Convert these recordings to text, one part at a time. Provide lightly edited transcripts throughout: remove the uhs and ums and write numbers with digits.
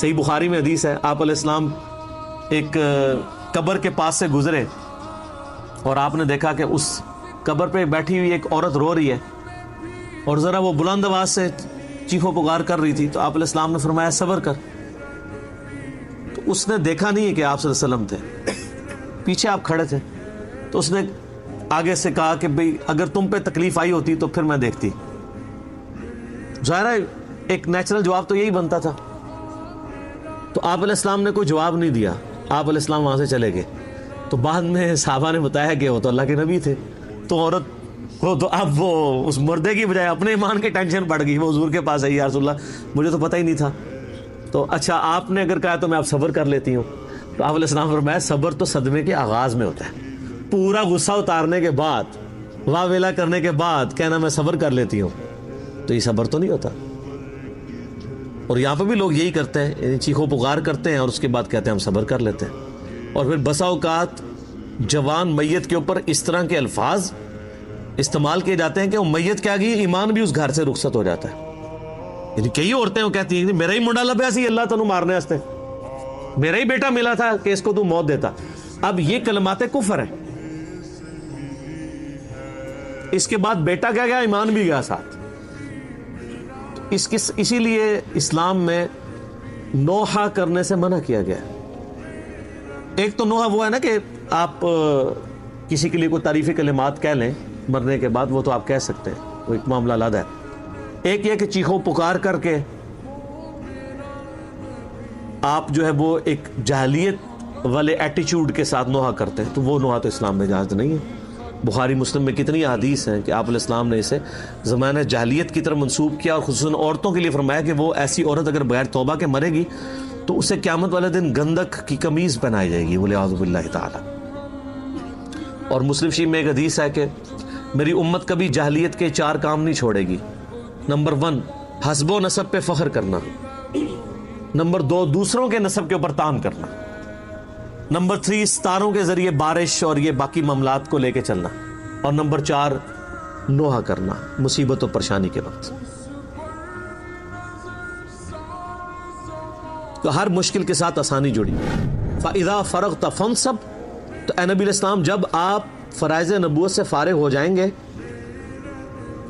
صحیح بخاری میں حدیث ہے، آپ علیہ السلام ایک قبر کے پاس سے گزرے اور آپ نے دیکھا کہ اس قبر پہ بیٹھی ہوئی ایک عورت رو رہی ہے اور ذرا وہ بلند آواز سے چیخو پکار کر رہی تھی، تو آپ علیہ السلام نے فرمایا صبر کر. تو اس نے دیکھا نہیں کہ آپ صلی اللہ علیہ وسلم تھے، پیچھے آپ کھڑے تھے، تو اس نے آگے سے کہا کہ بھئی اگر تم پہ تکلیف آئی ہوتی تو پھر میں دیکھتی. ظاہر ہے ایک نیچرل جواب تو یہی بنتا تھا. تو آپ علیہ السلام نے کوئی جواب نہیں دیا، آپ علیہ السلام وہاں سے چلے گئے. تو بعد میں صحابہ نے بتایا کہ وہ تو اللہ کے نبی تھے، تو عورت کو تو اب وہ اس مردے کی بجائے اپنے ایمان کی ٹینشن پڑ گئی. وہ حضور کے پاس آئی، یا رسول اللہ مجھے تو پتہ ہی نہیں تھا. تو اچھا آپ نے اگر کہا تو میں اب صبر کر لیتی ہوں. تو آپ علیہ السلام فرمایا صبر تو صدمے کے آغاز میں ہوتا ہے. پورا غصہ اتارنے کے بعد، واہ ویلا کرنے کے بعد کہنا میں صبر کر لیتی ہوں، تو یہ صبر تو نہیں ہوتا. اور یہاں پہ بھی لوگ یہی کرتے ہیں، چیخو پکار کرتے ہیں اور اس کے بعد کہتے ہیں ہم صبر کر لیتے ہیں. اور پھر بسا اوقات جوان میت کے اوپر اس طرح کے الفاظ استعمال کیے جاتے ہیں کہ وہ میت کیا گئی ایمان بھی اس گھر سے رخصت ہو جاتا ہے. یعنی کئی عورتیں وہ کہتی ہیں میرا ہی منڈا لبیا سی اللہ تنو مارنے واسطے، میرا ہی بیٹا ملا تھا کہ اس کو تو موت دیتا. اب یہ کلمات کفر ہیں. اس کے بعد بیٹا کیا گیا، ایمان بھی گیا ساتھ. اسی لیے اسلام میں نوحہ کرنے سے منع کیا گیا. ایک تو نوحہ وہ ہے نا کہ آپ کسی کے لیے کوئی تعریفی کلمات کہہ لیں مرنے کے بعد، وہ تو آپ کہہ سکتے ہیں، وہ ایک معاملہ علیحدہ ہے. ایک یہ کہ چیخو پکار کر کے آپ جو ہے وہ ایک جاہلیت والے ایٹیچیوڈ کے ساتھ نوحہ کرتے ہیں، تو وہ نوحہ تو اسلام میں جائز نہیں ہے. بخاری مسلم میں کتنی احادیث ہیں کہ آپ علیہ السلام نے اسے زمانہ جاہلیت کی طرف منسوب کیا، اور خصوصاً عورتوں کے لیے فرمایا کہ وہ ایسی عورت اگر بغیر توبہ کے مرے گی تو اسے قیامت والے دن گندک کی قمیض پہنائی جائے گی، وَلِعَاذُ بِاللَّهِ تعالی. اور مسلم شریف میں ایک حدیث ہے کہ میری امت کبھی جاہلیت کے 4 کام نہیں چھوڑے گی. نمبر 1 حسب و نسب پہ فخر کرنا. نمبر 2 دوسروں کے نسب کے اوپر تان کرنا. نمبر 3 ستاروں کے ذریعے بارش اور یہ باقی معاملات کو لے کے چلنا. اور نمبر 4 نوحہ کرنا مصیبت و پریشانی کے وقت. تو ہر مشکل کے ساتھ آسانی جڑی. فَإِذَا فَرَغْتَ فَانْصَبْ، تو اے نبی علیہ السلام جب آپ فرائض نبوت سے فارغ ہو جائیں گے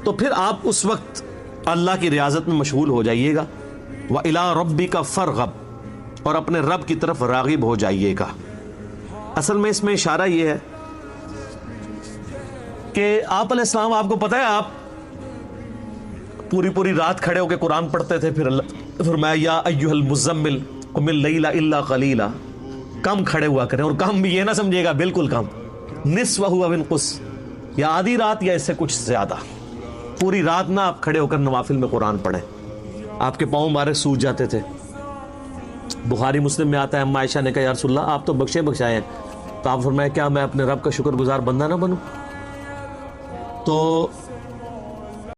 تو پھر آپ اس وقت اللہ کی ریاضت میں مشغول ہو جائیے گا. وَإِلَىٰ رَبِّكَ فَارْغَب، اور اپنے رب کی طرف راغب ہو جائیے گا. اصل میں اس میں اشارہ یہ ہے کہ آپ علیہ السلام، آپ کو پتہ ہے آپ پوری رات کھڑے ہو کے قرآن پڑھتے تھے، پھر اللہ فرمایا یا ایھا المزمل قم اللیل الا قلیلا، کم کھڑے ہوا کریں. اور کم بھی یہ نہ سمجھیے گا بالکل کم، نصفہ او انقص، یا آدھی رات یا اس سے کچھ زیادہ. پوری رات نہ آپ کھڑے ہو کر نوافل میں قرآن پڑھیں. آپ کے پاؤں مبارک سوج جاتے تھے. بخاری مسلم میں آتا ہے اما عائشہ نے کہا یا رسول اللہ آپ تو بخشے بخشائے ہیں، تو آپ فرمایا کیا میں اپنے رب کا شکر گزار بندہ نہ بنوں. تو